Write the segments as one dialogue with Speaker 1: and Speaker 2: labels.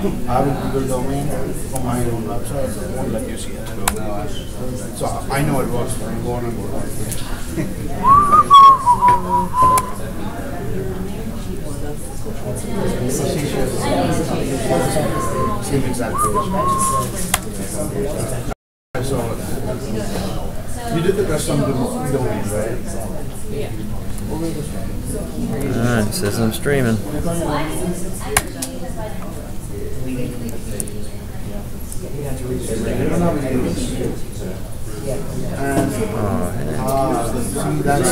Speaker 1: I have a Google domain for my own website. It won't let you see it. So I know it works. I'm going and going. Same exact page. So you did the custom domain, right?
Speaker 2: Yeah.
Speaker 3: Alright, says I'm streaming.
Speaker 1: And see, that's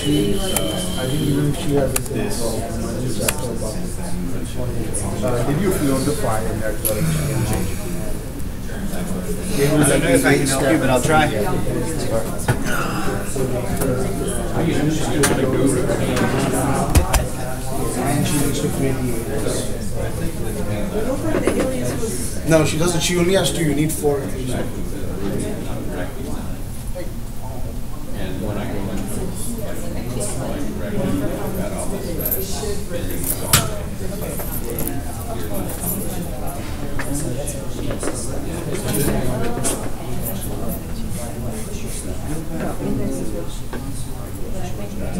Speaker 1: she. I didn't even she has this. Did you upload the file and that's what
Speaker 4: I don't know if I can help you, but I'll try.
Speaker 1: And she needs to create the alias. No, she doesn't. She only has 2. You need 4.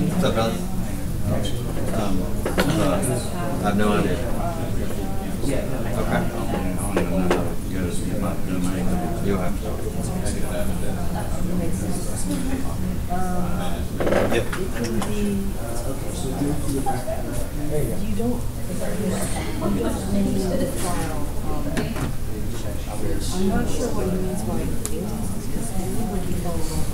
Speaker 3: What's up, brother? I have no idea. Okay. You'll have to. Yep.
Speaker 2: You don't I'm not sure what he means by because any would be followed.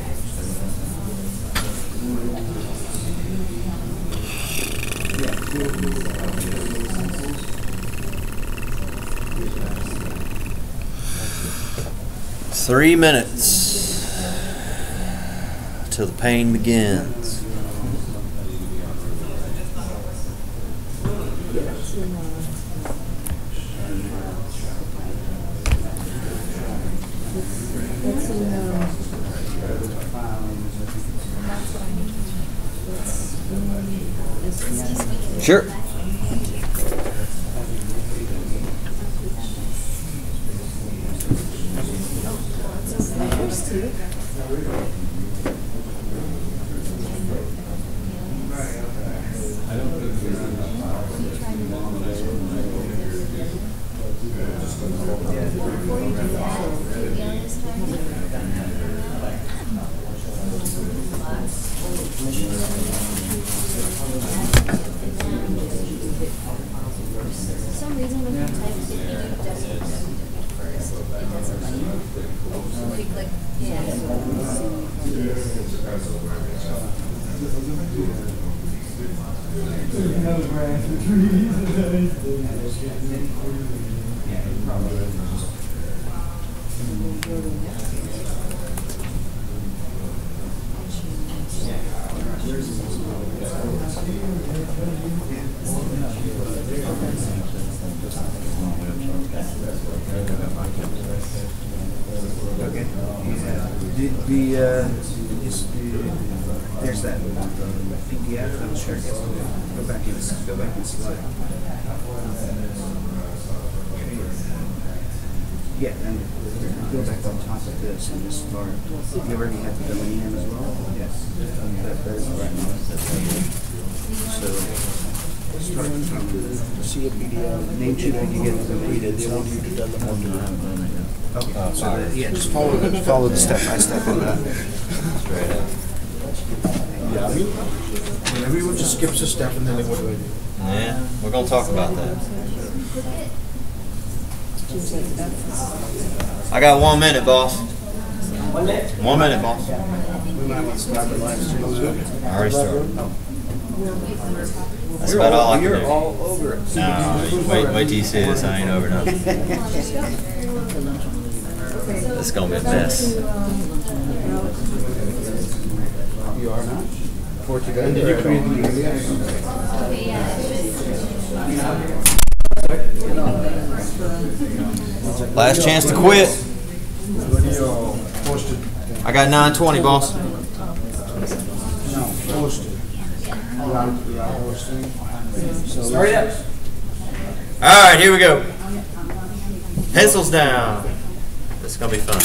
Speaker 3: 3 minutes till the pain begins. Sure.
Speaker 5: For some reason, when you type it, you doesn't first. It doesn't like yeah.
Speaker 4: Okay. There's that PDF. I'm sure. Go back and slide. Yeah, and go back on top of this and just start. You already have the domain name as well? Yes. That is right. So start from
Speaker 1: See a PDF.
Speaker 4: name sheet when you get the domain.
Speaker 1: They want you to tell them what to do.
Speaker 4: Okay. So yeah, just follow the step by step on that.
Speaker 3: Straight up.
Speaker 1: Yeah, I mean, everyone just skips a step and then like, what do I do?
Speaker 3: Yeah, we're gonna talk about that. I got 1 minute, boss. 1 minute? 1 minute, boss.
Speaker 1: We might want to start the live stream.
Speaker 3: I already started. That's about all I can do.
Speaker 4: You're all over it.
Speaker 3: No, wait till you see this. I ain't over nothing. This is gonna be a mess.
Speaker 1: You are not? Portugal. And did you create the alias?
Speaker 3: Last chance to quit.
Speaker 1: Video posted.
Speaker 3: I got 9:20, boss.
Speaker 1: No, posted. Yeah, posting. So
Speaker 4: Hurry up.
Speaker 3: All right, here we go. Pencils down. This is going to be fun.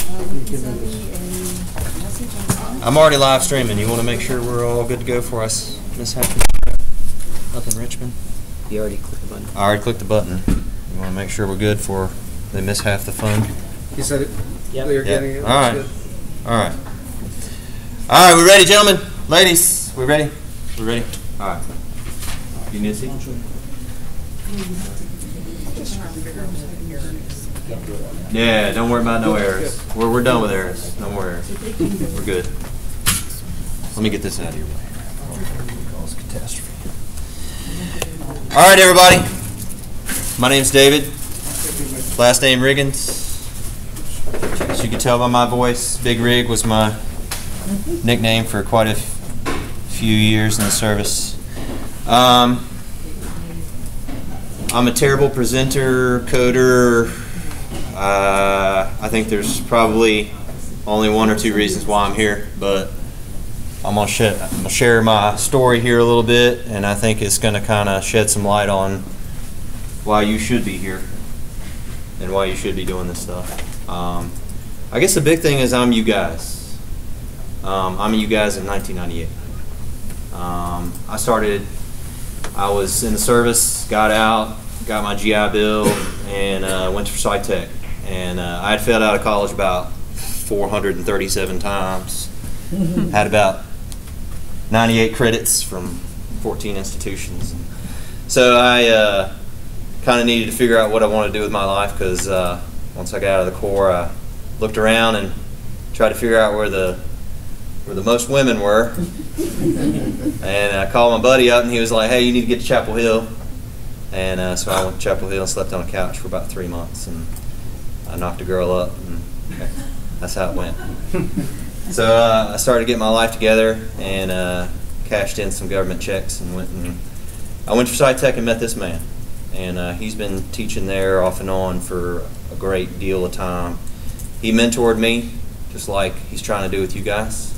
Speaker 3: I'm already live streaming. You want to make sure we're all good to go for us mishap up in Richmond?
Speaker 4: You already clicked the button.
Speaker 3: I already clicked the button. You want to make sure we're good for they miss half the fun?
Speaker 6: You said it.
Speaker 4: Yep.
Speaker 6: You're
Speaker 3: Yeah.
Speaker 6: getting it.
Speaker 3: All right.
Speaker 6: That's good.
Speaker 3: All right. All right, we ready, gentlemen? Ladies, we ready? We ready? All right. You need a seat? Yeah, don't worry about no errors. We're done with errors. No more errors. We're good. Let me get this out of your way. Cause catastrophe. All right, everybody. My name's David. Last name Riggins. As you can tell by my voice, Big Rig was my nickname for quite a few years in the service. I'm a terrible presenter, coder. I think there's probably only one or two reasons why I'm here, but I'm gonna share my story here a little bit, and I think it's gonna kind of shed some light on why you should be here and why you should be doing this stuff. I guess the big thing is I'm you guys. I'm you guys in 1998. I was in the service, got out, got my GI Bill, and went for Psych Tech. And I had failed out of college about 437 times. Had about 98 credits from 14 institutions. So I kind of needed to figure out what I wanted to do with my life, because once I got out of the Corps, I looked around and tried to figure out where the most women were. And I called my buddy up, and he was like, "Hey, you need to get to Chapel Hill." And so I went to Chapel Hill and slept on a couch for about 3 months, and I knocked a girl up, and that's how it went. So I started getting my life together and cashed in some government checks, and I went for Psych Tech and met this man. And he's been teaching there off and on for a great deal of time. He mentored me, just like he's trying to do with you guys.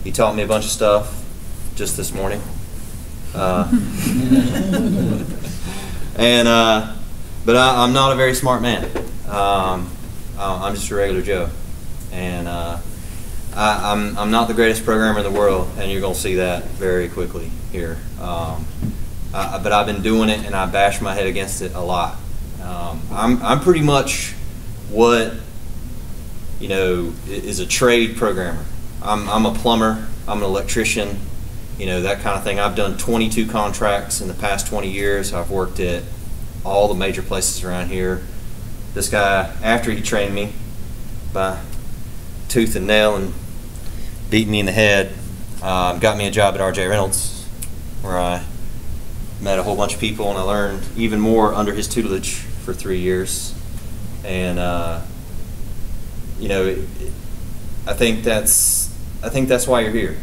Speaker 3: He taught me a bunch of stuff just this morning. But I'm not a very smart man. I'm just a regular Joe. And I'm not the greatest programmer in the world, and you're going to see that very quickly here. But I've been doing it, and I bash my head against it a lot. I'm pretty much what is a trade programmer. I'm a plumber. I'm an electrician. That kind of thing. I've done 22 contracts in the past 20 years. I've worked at all the major places around here. This guy, after he trained me by tooth and nail and beat me in the head, got me a job at RJ Reynolds, where I met a whole bunch of people, and I learned even more under his tutelage for 3 years. And I think that's why you're here.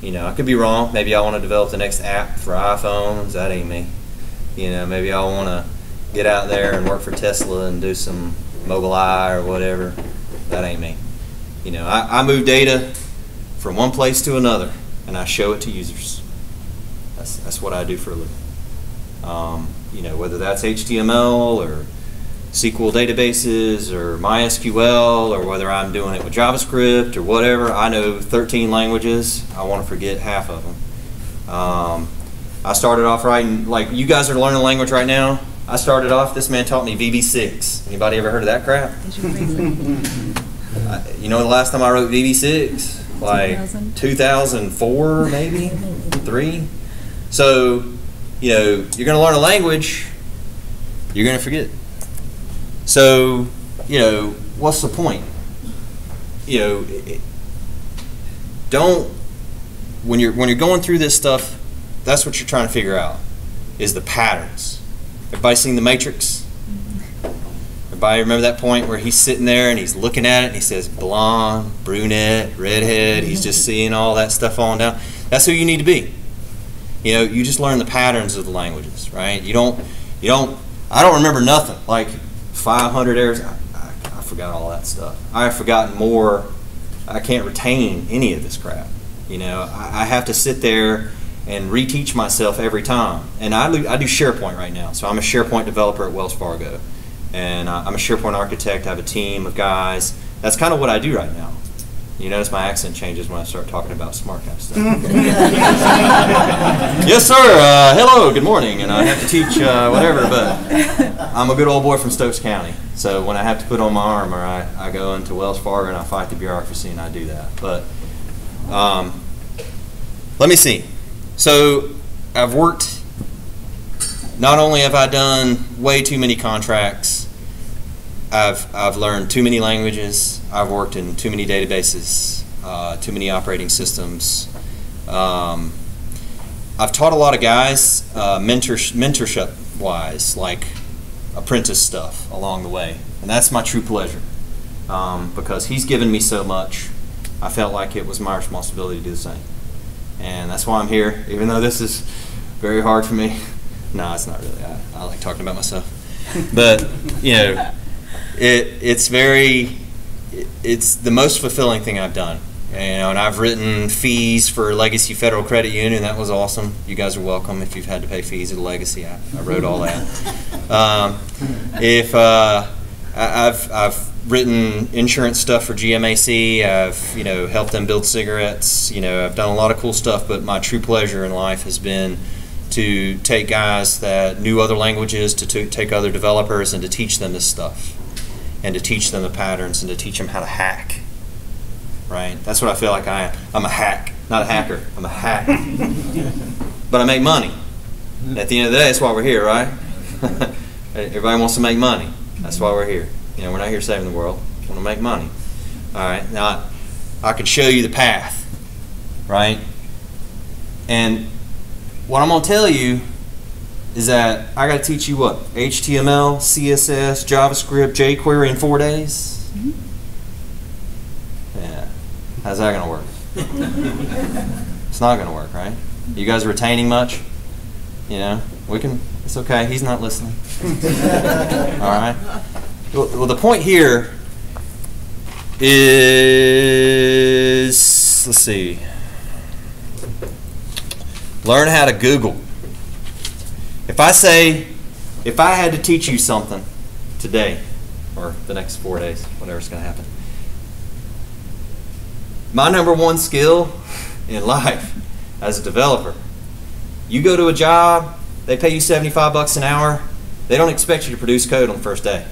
Speaker 3: I could be wrong. Maybe I want to develop the next app for iPhones. That ain't me. Maybe I want to get out there and work for Tesla and do some Mobileye or whatever. That ain't me. I move data from one place to another, and I show it to users. That's what I do for a living. Whether that's HTML or SQL databases or MySQL, or whether I'm doing it with JavaScript or whatever. I know 13 languages. I want to forget half of them. I started off writing, like you guys are learning language right now. I started off, this man taught me VB6. Anybody ever heard of that crap? The last time I wrote VB6? Like 2004 maybe? 3? So, you're going to learn a language, you're going to forget. So, what's the point? When you're going through this stuff, that's what you're trying to figure out, is the patterns. Everybody seen The Matrix? Everybody remember that point where he's sitting there and he's looking at it and he says blonde, brunette, redhead, he's just seeing all that stuff falling down. That's who you need to be. You just learn the patterns of the languages, right? I don't remember nothing. Like 500 errors, I forgot all that stuff. I've forgotten more. I can't retain any of this crap. I have to sit there and reteach myself every time. And I do SharePoint right now. So I'm a SharePoint developer at Wells Fargo. And I'm a SharePoint architect. I have a team of guys. That's kind of what I do right now. You notice my accent changes when I start talking about smart kind of stuff. Yes, sir. Hello. Good morning. And I have to teach whatever, but I'm a good old boy from Stokes County. So when I have to put on my armor, I go into Wells Fargo and I fight the bureaucracy, and I do that. But let me see. So I've worked. Not only have I done way too many contracts, I've learned too many languages. I've worked in too many databases, too many operating systems. I've taught a lot of guys mentorship-wise, like apprentice stuff along the way, and that's my true pleasure because he's given me so much. I felt like it was my responsibility to do the same, and that's why I'm here. Even though this is very hard for me. No, it's not really. I like talking about myself, but you know. It's the most fulfilling thing I've done, and I've written fees for Legacy Federal Credit Union. That was awesome. You guys are welcome if you've had to pay fees at Legacy. I wrote all that. I've written insurance stuff for GMAC. I've helped them build cigarettes. I've done a lot of cool stuff. But my true pleasure in life has been to take guys that knew other languages, to take other developers, and to teach them this stuff. And to teach them the patterns, and to teach them how to hack. Right? That's what I feel like I am. I'm a hack, not a hacker. I'm a hack. But I make money. At the end of the day, that's why we're here, right? Everybody wants to make money. That's why we're here. We're not here saving the world. We want to make money. All right. Now, I can show you the path, right? And what I'm going to tell you is that I got to teach you what? HTML, CSS, JavaScript, jQuery in 4 days? Mm-hmm. Yeah. How's that going to work? It's not going to work, right? You guys retaining much? We can, it's okay. He's not listening. All right. Well, the point here is, let's see, learn how to Google. If I had to teach you something today, or the next 4 days, whatever's going to happen, my number one skill in life as a developer, you go to a job, they pay you $75 an hour, they don't expect you to produce code on the first day.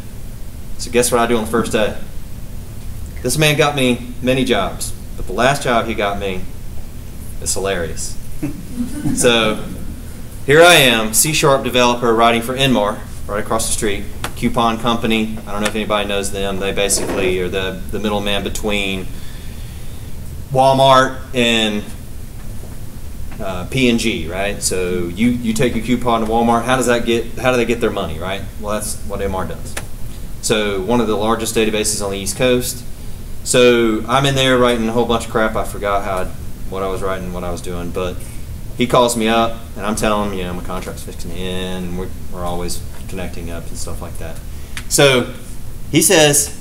Speaker 3: So guess what I do on the first day? This man got me many jobs, but the last job he got me is hilarious. So here I am, C# developer writing for Inmar, right across the street, coupon company. I don't know if anybody knows them. They basically are the middleman between Walmart and P&G, right? So you take your coupon to Walmart. How do they get their money, right? Well, that's what Inmar does. So one of the largest databases on the East Coast. So I'm in there writing a whole bunch of crap. I forgot what I was writing, what I was doing, but he calls me up, and I'm telling him, my contract's fixing to end, and we're always connecting up and stuff like that. So he says,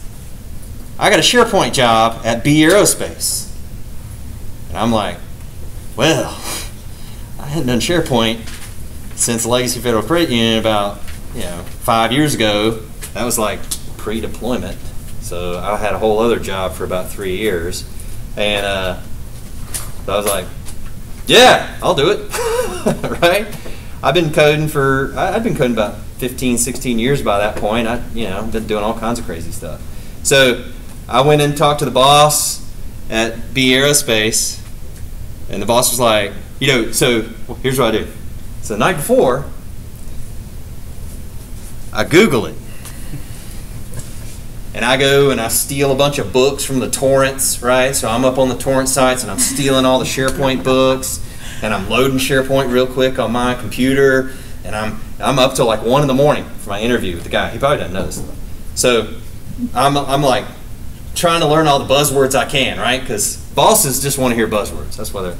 Speaker 3: I got a SharePoint job at B Aerospace. And I'm like, well, I hadn't done SharePoint since Legacy Federal Credit Union about 5 years ago. That was like pre-deployment. So I had a whole other job for about 3 years. And so I was like, yeah, I'll do it. Right? I've been coding about 15, 16 years by that point. I've been doing all kinds of crazy stuff. So I went and talked to the boss at B Aerospace, and the boss was like, so here's what I do. So the night before, I Google it. And I go and I steal a bunch of books from the torrents, right? So I'm up on the torrent sites and I'm stealing all the SharePoint books, and I'm loading SharePoint real quick on my computer, and I'm up till like 1 in the morning for my interview with the guy. He probably doesn't know this. So I'm like trying to learn all the buzzwords I can, right? Because bosses just want to hear buzzwords. That's why they're,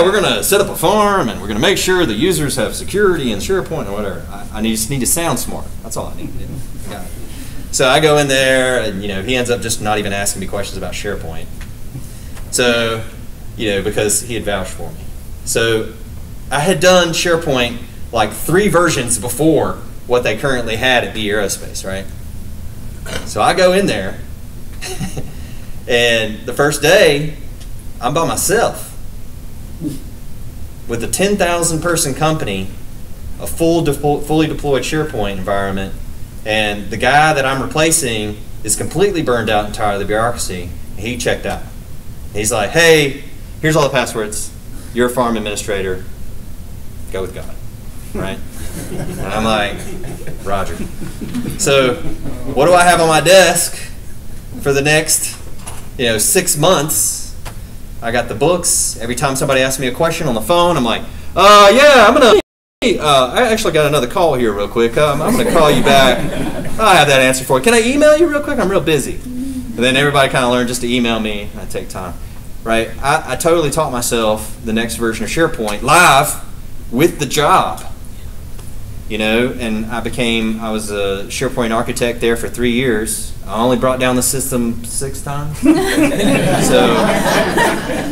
Speaker 3: we're going to set up a farm, and we're going to make sure the users have security and SharePoint or whatever. I just need to sound smart. That's all I need to do. I got it. So I go in there, and he ends up just not even asking me questions about SharePoint. So, because he had vouched for me. So I had done SharePoint like 3 versions before what they currently had at B Aerospace, right? So I go in there, and the first day, I'm by myself with a 10,000 person company, a fully deployed SharePoint environment, and the guy that I'm replacing is completely burned out and tired of the bureaucracy. He checked out. He's like, hey, here's all the passwords. You're a farm administrator. Go with God, right? And I'm like, Roger. So what do I have on my desk for the next 6 months? I got the books. Every time somebody asks me a question on the phone, I'm like, yeah, I'm going to... I actually got another call here real quick. I'm going to call you back. I have that answer for you. Can I email you real quick? I'm real busy. And then everybody kind of learned just to email me. I take time, right? I totally taught myself the next version of SharePoint live with the job, and I was a SharePoint architect there for 3 years. I only brought down the system 6 times. So,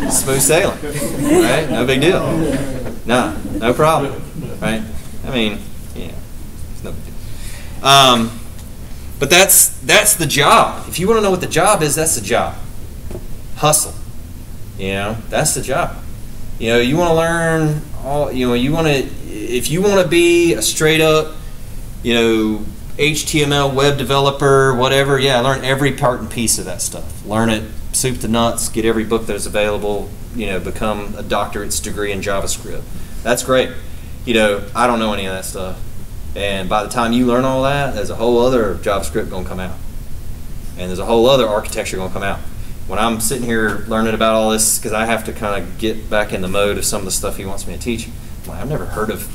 Speaker 3: smooth sailing, right? No big deal. No problem, right? I mean, it's no big deal. But that's the job. If you want to know what the job is, that's the job. Hustle. That's the job. You want to learn all. If you want to be a straight up, HTML web developer, whatever. Yeah, learn every part and piece of that stuff. Learn it soup to nuts. Get every book that is available. Become a doctorate's degree in JavaScript. That's great. I don't know any of that stuff. And by the time you learn all that, there's a whole other JavaScript going to come out. And there's a whole other architecture going to come out. When I'm sitting here learning about all this, because I have to kind of get back in the mode of some of the stuff he wants me to teach, I'm like, I've never heard of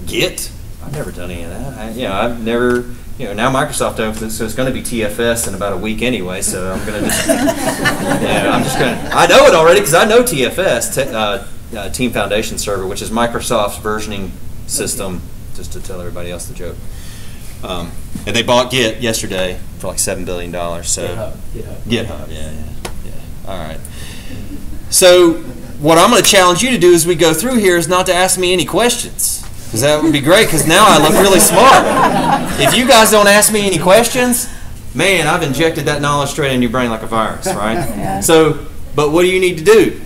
Speaker 3: Git. I've never done any of that. I've never, now Microsoft owns, so it's going to be TFS in about a week anyway, so I'm going to just, I know it already because I know TFS, Team Foundation Server, which is Microsoft's versioning system, just to tell everybody else the joke. And they bought Git yesterday for like $7 billion. So GitHub, yeah. All right. So what I'm going to challenge you to do as we go through here is not to ask me any questions, because that would be great. Because now I look really smart. If you guys don't ask me any questions, man, I've injected that knowledge straight in your brain like a virus, right?
Speaker 2: Yeah.
Speaker 3: So, but what do you need to do?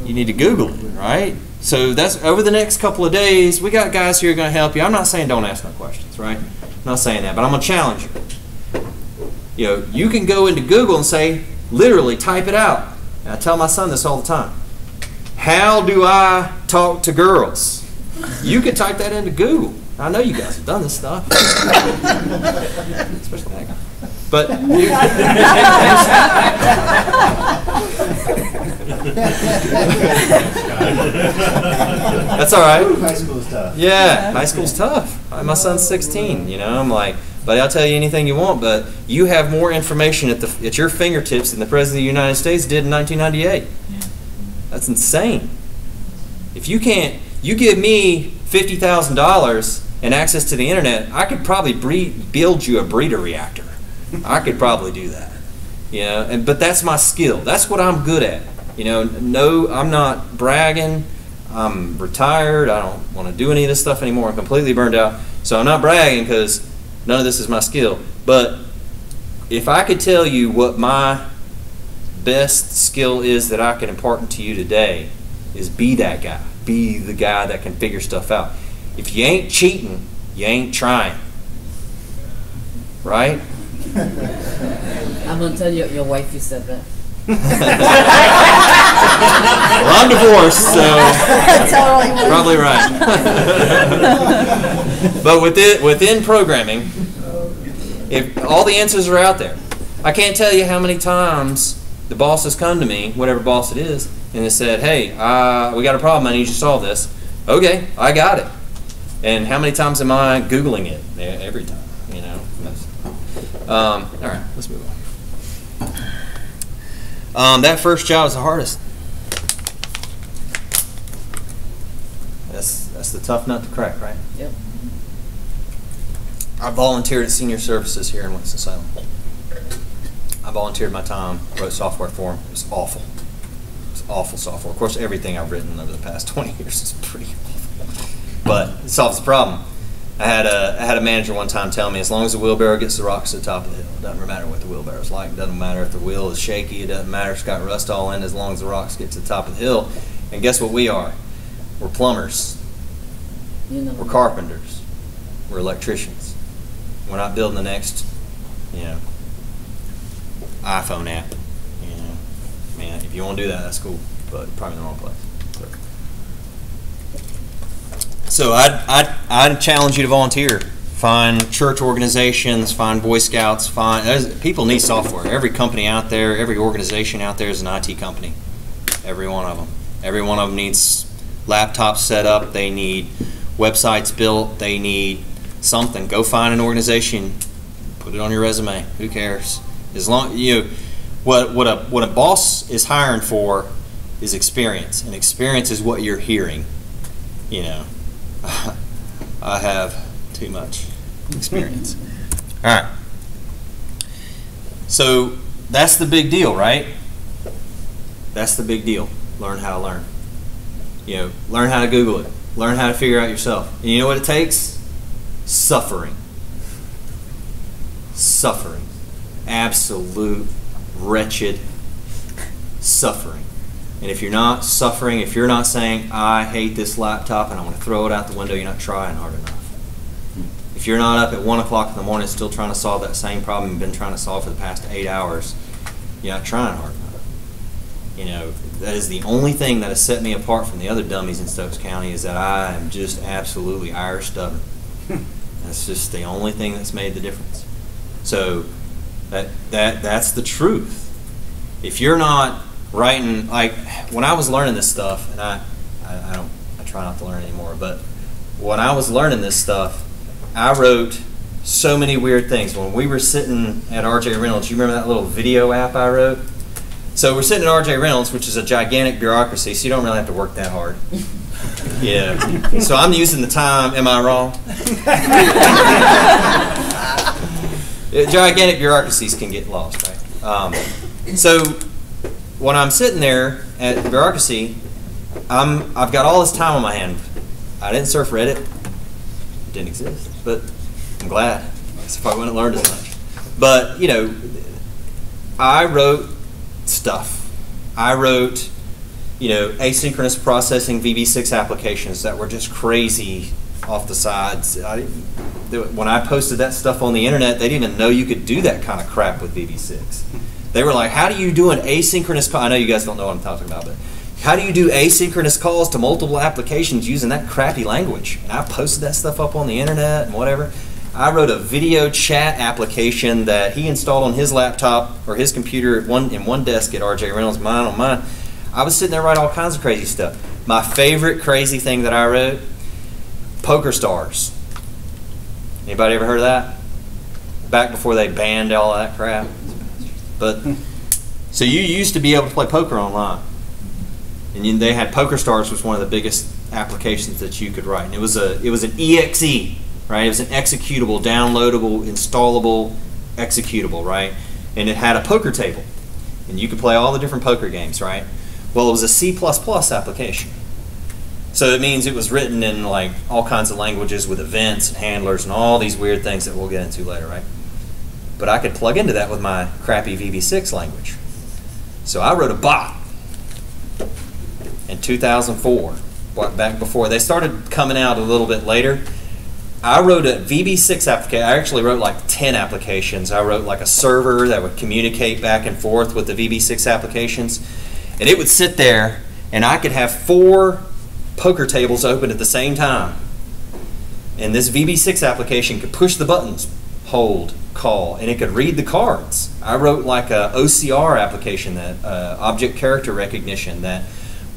Speaker 3: You need to Google it, right? So that's over the next couple of days. We got guys here who are going to help you. I'm not saying don't ask no questions, right? I'm not saying that, but I'm going to challenge you. You can go into Google and say, literally type it out. And I tell my son this all the time. How do I talk to girls? You can type that into Google. I know you guys have done this stuff. Especially that guy. But that's all right.
Speaker 4: High school's tough.
Speaker 3: Yeah, high school's tough. My son's 16. I'm like, but I'll tell you anything you want. But you have more information at your fingertips than the President of the United States did in 1998. That's insane. If you give me $50,000 and access to the internet, I could probably build you a breeder reactor. I could probably do that. But that's my skill. That's what I'm good at. No, I'm not bragging. I'm retired. I don't want to do any of this stuff anymore. I'm completely burned out. So I'm not bragging because none of this is my skill. But if I could tell you what my best skill is that I can impart to you today, is be that guy. Be the guy that can figure stuff out. If you ain't cheating, you ain't trying. Right?
Speaker 2: I'm going to tell your wife you said that.
Speaker 3: Well, I'm divorced, so
Speaker 2: Totally.
Speaker 3: probably right. But within programming, if all the answers are out there, I can't tell you how many times the boss has come to me, whatever boss it is, and has said, hey, we got a problem, I need you to solve this. Okay, I got it. And how many times am I Googling it? Every time, all right, let's move on. That first job is the hardest. That's the tough nut to crack, right?
Speaker 2: Yep.
Speaker 3: I volunteered at Senior Services here in Winston-Salem. I volunteered my time, wrote software for them. It was awful. It was awful software. Of course, everything I've written over the past 20 years is pretty awful. But it solves the problem. I had a manager one time tell me, as long as the wheelbarrow gets the rocks to the top of the hill, it doesn't matter what the wheelbarrow's like. It doesn't matter if the wheel is shaky. It doesn't matter if it's got rust all in, as long as the rocks get to the top of the hill. And guess what we are? We're plumbers. We're carpenters. We're electricians. We're not building the next, iPhone app. Man, if you want to do that, that's cool, but probably in the wrong place. So I'd challenge you to volunteer. Find church organizations, find Boy Scouts, people need software. Every company out there, every organization out there is an IT company. Every one of them. Every one of them needs laptops set up. They need websites built. They need something. Go find an organization. Put it on your resume. Who cares? As long what a boss is hiring for is experience, and experience is what you're hearing. I have too much experience. All right. So that's the big deal, right? That's the big deal. Learn how to learn. Learn how to Google it. Learn how to figure it out yourself. And you know what it takes? Suffering. Suffering. Absolute wretched suffering. And if you're not suffering, if you're not saying, I hate this laptop and I want to throw it out the window, you're not trying hard enough. If you're not up at 1 o'clock in the morning still trying to solve that same problem you've been trying to solve for the past 8 hours, you're not trying hard enough. That is the only thing that has set me apart from the other dummies in Stokes County, is that I am just absolutely Irish stubborn. That's just the only thing that's made the difference. So that's the truth. If you're not writing, like when I was learning this stuff, and I try not to learn anymore, but when I was learning this stuff, I wrote so many weird things. When we were sitting at RJ Reynolds, you remember that little video app I wrote? So we're sitting at RJ Reynolds, which is a gigantic bureaucracy, so you don't really have to work that hard. So I'm using the time, am I wrong? Gigantic bureaucracies can get lost, right? So when I'm sitting there at the bureaucracy, I've got all this time on my hand. I didn't surf Reddit. It didn't exist, but I'm glad. I probably wouldn't have learned as much. But, I wrote stuff. I wrote, asynchronous processing VB6 applications that were just crazy off the sides. When I posted that stuff on the internet, they didn't even know you could do that kind of crap with VB6. They were like, how do you do an asynchronous call? I know you guys don't know what I'm talking about, but how do you do asynchronous calls to multiple applications using that crappy language? And I posted that stuff up on the internet and whatever. I wrote a video chat application that he installed on his laptop or his computer in one desk at RJ Reynolds, mine on mine. I was sitting there writing all kinds of crazy stuff. My favorite crazy thing that I wrote, Poker Stars. Anybody ever heard of that? Back before they banned all that crap. But so you used to be able to play poker online, and they had Poker Stars, was one of the biggest applications that you could write. And it was an EXE, right? It was an executable, downloadable, installable, executable, right? And it had a poker table, and you could play all the different poker games, right? Well, it was a C++ application. So it means it was written in like all kinds of languages with events and handlers and all these weird things that we'll get into later, right? But I could plug into that with my crappy VB6 language. So I wrote a bot in 2004, back before they started coming out a little bit later. I wrote a VB6 application. I actually wrote like 10 applications. I wrote like a server that would communicate back and forth with the VB6 applications. And it would sit there, and I could have 4 poker tables open at the same time. And this VB6 application could push the buttons, hold, call, and it could read the cards. I wrote like a OCR application, that object character recognition, that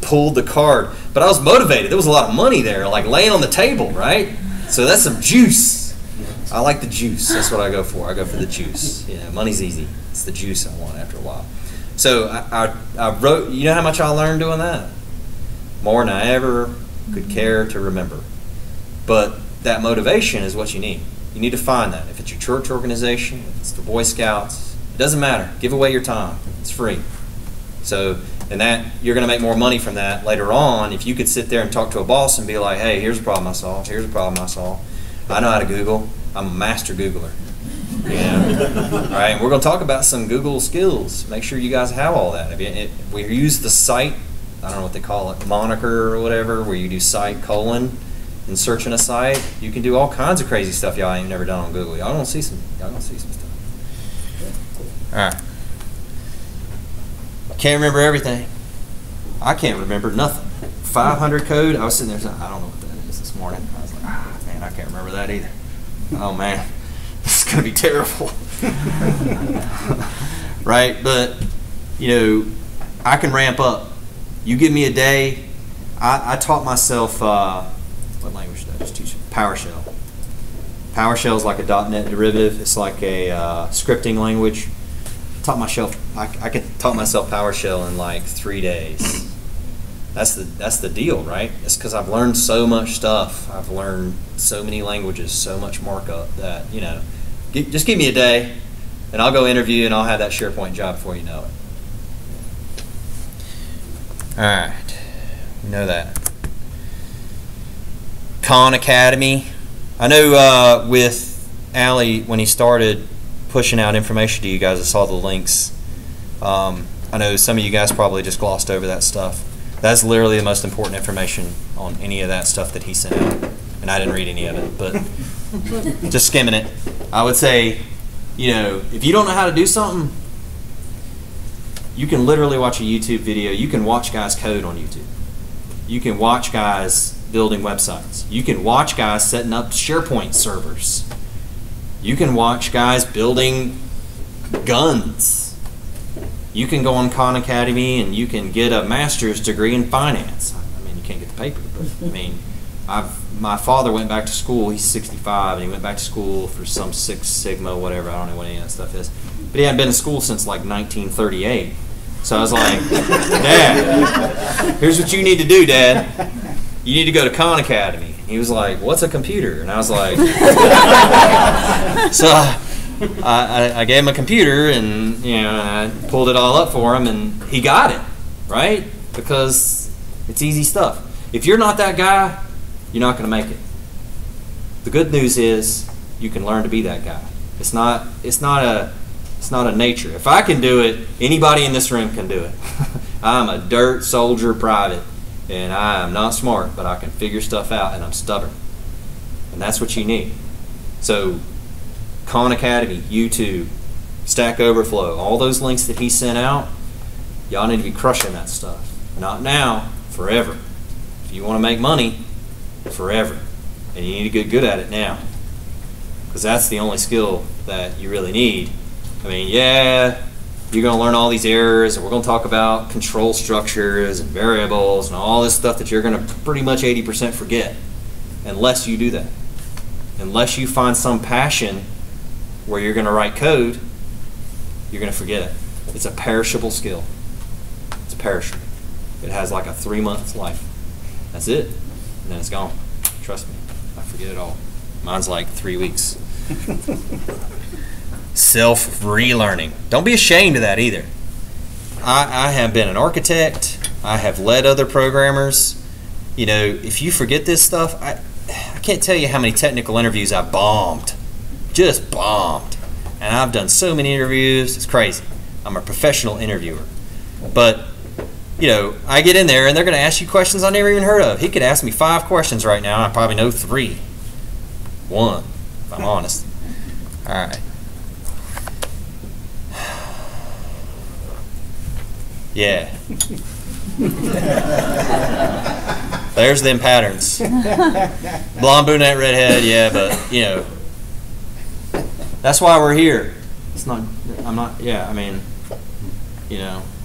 Speaker 3: pulled the card. But I was motivated. There was a lot of money there, like laying on the table, right? So that's some juice. I like the juice. That's what I go for. I go for the juice. Money's easy. It's the juice I want after a while. So I wrote, you know how much I learned doing that? More than I ever could care to remember. But that motivation is what you need. You need to find that. If it's your church organization, if it's the Boy Scouts, it doesn't matter. Give away your time. It's free. So And that you're going to make more money from that later on if you could sit there and talk to a boss and be like, hey, here's a problem I saw. Here's a problem I saw. I know how to Google. I'm a master Googler. All right, and we're going to talk about some Google skills. Make sure you guys have all that. We use the site, I don't know what they call it, moniker or whatever, where you do site : and searching a site. You can do all kinds of crazy stuff y'all ain't never done on Google. Y'all gonna see some stuff. All right. Can't remember everything. I can't remember nothing. 500 code. I was sitting there saying, I don't know what that is this morning. I was like, man, I can't remember that either. Oh man, this is gonna be terrible. Right? But you know, I can ramp up. You give me a day. I taught myself. What language did I just teach you? PowerShell. PowerShell is like a .NET derivative. It's like a scripting language. Taught myself. I could taught myself PowerShell in like 3 days. That's the deal, right? It's because I've learned so much stuff. I've learned so many languages, so much markup that just give me a day, and I'll go interview, and I'll have that SharePoint job before you know it. All right, we know that. Khan Academy. I know with Allie, when he started pushing out information to you guys, I saw the links. I know some of you guys probably just glossed over that stuff. That's literally the most important information on any of that stuff that he sent out. And I didn't read any of it, but just skimming it. I would say, if you don't know how to do something, you can literally watch a YouTube video. You can watch guys code on YouTube. You can watch guys building websites. You can watch guys setting up SharePoint servers. You can watch guys building guns. You can go on Khan Academy and you can get a master's degree in finance. I mean, you can't get the paper, but I mean, my father went back to school. He's 65, and he went back to school for some Six Sigma, whatever. I don't know what any of that stuff is. But he hadn't been in school since like 1938. So I was like, Dad, here's what you need to do, Dad. You need to go to Khan Academy. He was like, what's a computer? And I was like, so I gave him a computer, and I pulled it all up for him, and he got it, right? Because it's easy stuff. If you're not that guy, you're not going to make it. The good news is you can learn to be that guy. It's not a nature. If I can do it, anybody in this room can do it. I'm a dirt soldier private, and I am not smart, but I can figure stuff out, and I'm stubborn. And that's what you need. So Khan Academy, YouTube, Stack Overflow, all those links that he sent out, y'all need to be crushing that stuff. Not now, forever. If you want to make money, forever. And you need to get good at it now. Because that's the only skill that you really need. I mean, yeah, you're going to learn all these errors, and we're going to talk about control structures and variables and all this stuff that you're going to pretty much 80% forget unless you do that. Unless you find some passion where you're going to write code, you're going to forget it. It's a perishable skill. It's perishable. It has like a 3-month life. That's it. And then it's gone. Trust me. I forget it all. Mine's like 3 weeks. Self-relearning. Don't be ashamed of that either. I have been an architect. I have led other programmers. If you forget this stuff, I can't tell you how many technical interviews I bombed. Just bombed. And I've done so many interviews, it's crazy. I'm a professional interviewer. But, I get in there and they're going to ask you questions I never even heard of. He could ask me 5 questions right now, and I probably know 3. 1, if I'm honest. All right. Yeah. There's them patterns. Blonde, brunette, redhead, yeah, but, that's why we're here. If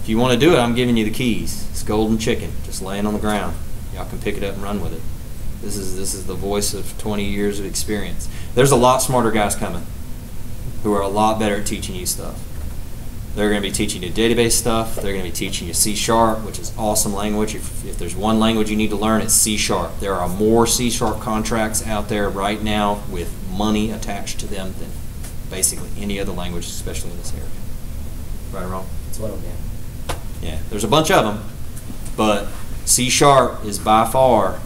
Speaker 3: you want to do it, I'm giving you the keys. It's golden chicken, just laying on the ground. Y'all can pick it up and run with it. This is the voice of 20 years of experience. There's a lot smarter guys coming who are a lot better at teaching you stuff. They're going to be teaching you database stuff. They're going to be teaching you C#, which is awesome language. If there's one language you need to learn, it's C#. There are more C# contracts out there right now with money attached to them than basically any other language, especially in this area. Right or wrong?
Speaker 4: It's what I'm
Speaker 3: Yeah, there's a bunch of them, but C# is by far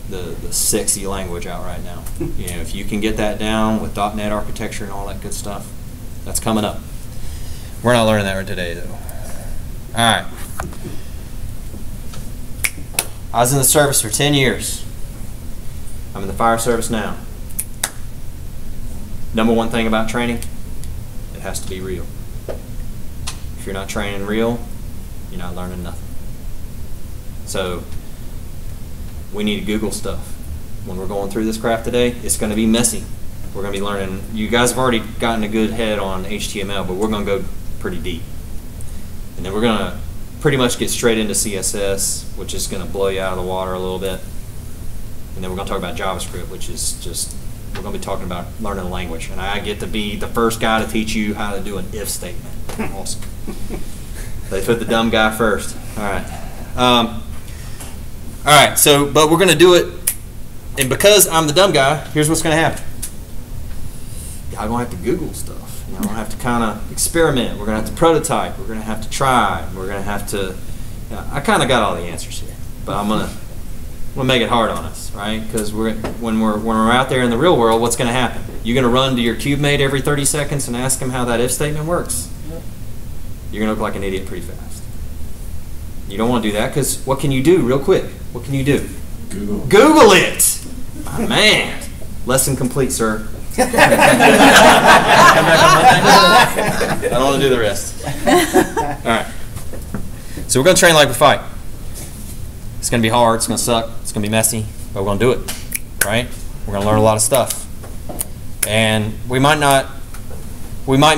Speaker 3: the sexy language out right now. You know, if you can get that down with .NET architecture and all that good stuff, that's coming up. We're not learning that today, though. All right. I was in the service for 10 years. I'm in the fire service now. Number one thing about training, it has to be real. If you're not training real, you're not learning nothing. So we need to Google stuff. When we're going through this crap today, it's going to be messy. We're going to be learning. You guys have already gotten a good head on HTML, but we're going to go pretty deep. And then we're going to pretty much get straight into CSS, which is going to blow you out of the water a little bit. And then we're going to talk about JavaScript, which is just, we're going to be talking about learning a language. And I get to be the first guy to teach you how to do an if statement. Awesome. They put the dumb guy first. All right. All right, so, but we're going to do it, and because I'm the dumb guy, here's what's going to happen. Y'all going to have to Google stuff. Y'all going to have to kind of experiment. We're going to have to prototype. We're going to have to try. We're going to have to, you know, I kind of got all the answers here, but I'm going to make it hard on us, right? Because when we're out there in the real world, what's going to happen? You're going to run to your cube mate every 30 seconds and ask him how that if statement works. You're going to look like an idiot pretty fast. You don't want to do that, because what can you do real quick? What can you do?
Speaker 1: Google.
Speaker 3: Google it! My man. Lesson complete, sir. I don't want to do the rest. All right. So we're going to train like we fight. It's going to be hard. It's going to suck. It's going to be messy. But we're going to do it. Right? We're going to learn a lot of stuff. And we might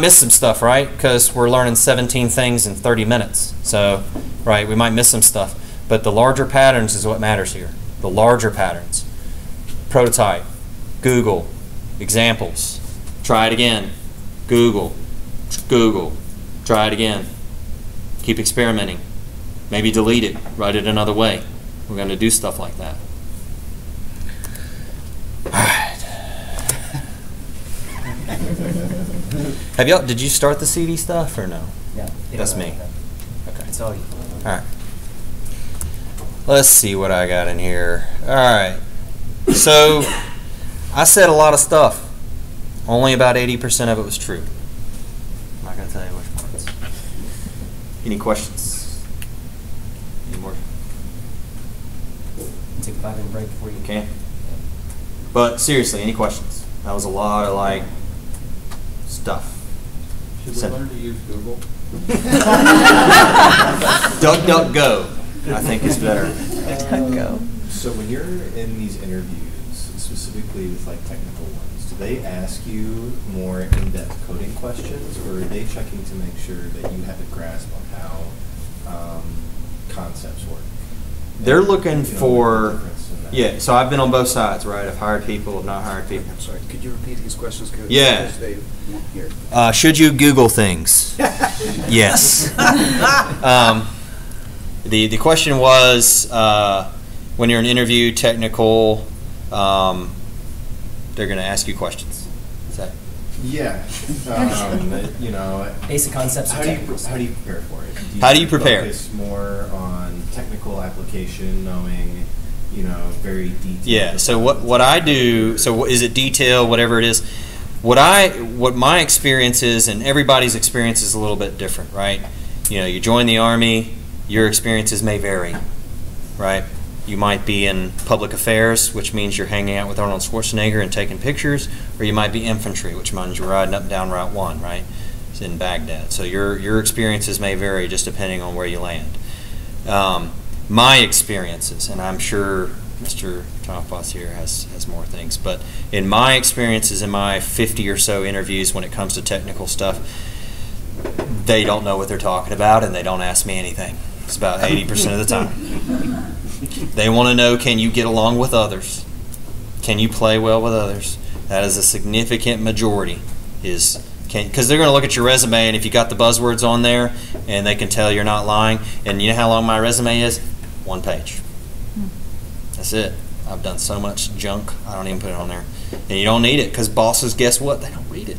Speaker 3: miss some stuff, right? Because we're learning 17 things in 30 minutes. So, right, we might miss some stuff. But the larger patterns is what matters here. The larger patterns. Prototype. Google. Examples. Try it again. Google. Google. Try it again. Keep experimenting. Maybe delete it. Write it another way. We're going to do stuff like that. All right. Did you start the CD stuff or no?
Speaker 4: Yeah.
Speaker 3: That's me. Okay.
Speaker 4: It's all you.
Speaker 3: All right. Let's see what I got in here. All right. So I said a lot of stuff. Only about 80% of it was true. I'm not going to tell you which parts. Any questions? Any more?
Speaker 4: Take a 5-minute break before you
Speaker 3: can. But seriously, any questions? That was a lot of like stuff.
Speaker 1: Should we learn to use Google?
Speaker 3: DuckDuckGo, I think is better.
Speaker 6: So when you're in these interviews, specifically with like technical ones, do they ask you more in-depth coding questions, or are they checking to make sure that you have a grasp on how concepts work?
Speaker 3: They're looking for, yeah, so I've been on both sides, right? I've hired people, I've not hired people.
Speaker 1: I'm sorry, could you repeat these questions?
Speaker 3: Yeah.
Speaker 1: Because they won't hear.
Speaker 3: Should you Google things? Yes. The question was, when you're in an interview, technical, they're going to ask you questions. Is that?
Speaker 6: Yeah. You know,
Speaker 4: basic concepts.
Speaker 6: How do you prepare for it?
Speaker 3: How do you prepare?
Speaker 6: Focus more on technical application, knowing, you know, very detailed.
Speaker 3: Yeah. So what I do? So is it detail? Whatever it is. What my experience is, and everybody's experience is a little bit different, right? You know, you join the Army, your experiences may vary, right? You might be in public affairs, which means you're hanging out with Arnold Schwarzenegger and taking pictures, or you might be infantry, which means you're riding up and down Route 1, right? It's in Baghdad. So your experiences may vary just depending on where you land. My experiences, and I'm sure Mr. Tompos here has more things, but in my experiences, in my 50 or so interviews when it comes to technical stuff, they don't know what they're talking about and they don't ask me anything. It's about 80% of the time. They want to know, can you get along with others? Can you play well with others? That is a significant majority. Because they're going to look at your resume, and if you got the buzzwords on there, and they can tell you're not lying. And you know how long my resume is? 1 page. That's it. I've done so much junk, I don't even put it on there. And you don't need it, because bosses, guess what? They don't read it.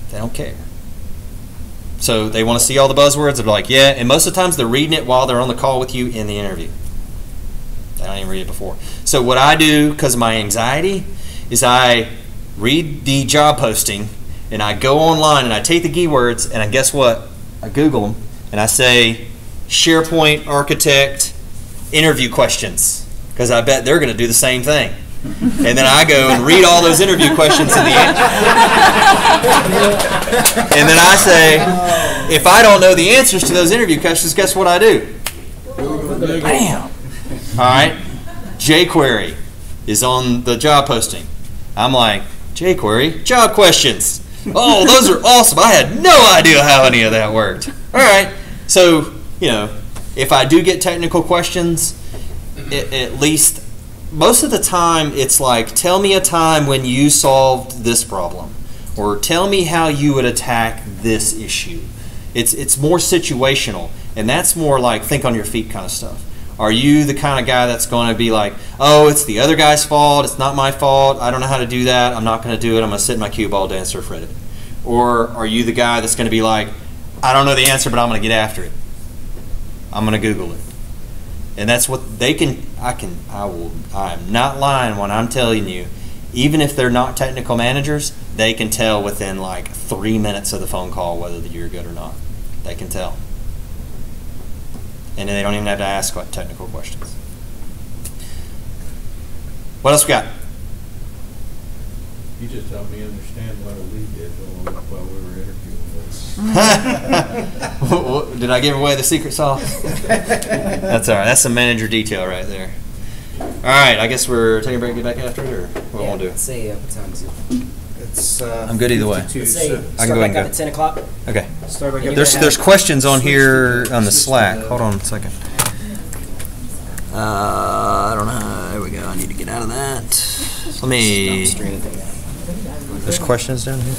Speaker 3: They don't care. So they want to see all the buzzwords. They're like, yeah. And most of the times they're reading it while they're on the call with you in the interview. They don't even read it before. So what I do, because of my anxiety, is I read the job posting and I go online and I take the keywords and I guess what? I Google them and I say SharePoint architect interview questions, because I bet they're going to do the same thing. And then I go and read all those interview questions in the end. And then I say, if I don't know the answers to those interview questions, guess what I do? Bam! All right, jQuery is on the job posting. I'm like, jQuery, job questions. Oh, those are awesome. I had no idea how any of that worked. All right, so, you know, if I do get technical questions, at least most of the time it's like, tell me a time when you solved this problem, or tell me how you would attack this issue. It's more situational, and that's more like think on your feet kind of stuff. Are you the kind of guy that's going to be like, oh, it's the other guy's fault, it's not my fault, I don't know how to do that, I'm not going to do it, I'm going to sit in my cube all day and surf Reddit? Or are you the guy that's going to be like, I don't know the answer, but I'm going to get after it. I'm going to Google it. And that's what they can, I'm not lying when I'm telling you, even if they're not technical managers, they can tell within like 3 minutes of the phone call whether you're good or not. They can tell. And then they don't even have to ask like technical questions. What else we got?
Speaker 1: You just helped me understand what a lead did while we were interviewing.
Speaker 3: Did I give away the secret sauce? That's all right. That's some manager detail right there. All right. I guess we're taking a break. Get back after it, or what we'll do?
Speaker 4: Let's say what time is it?
Speaker 1: It's
Speaker 3: I'm good either way.
Speaker 4: Let's say
Speaker 3: I can
Speaker 4: start
Speaker 3: go
Speaker 4: back
Speaker 3: ahead and
Speaker 4: up
Speaker 3: go.
Speaker 4: at 10 o'clock.
Speaker 3: Okay.
Speaker 4: Start back up.
Speaker 3: There's questions on here on the Slack. Hold on a second. I don't know. There we go. I need to get out of that. Let me. There's questions down here.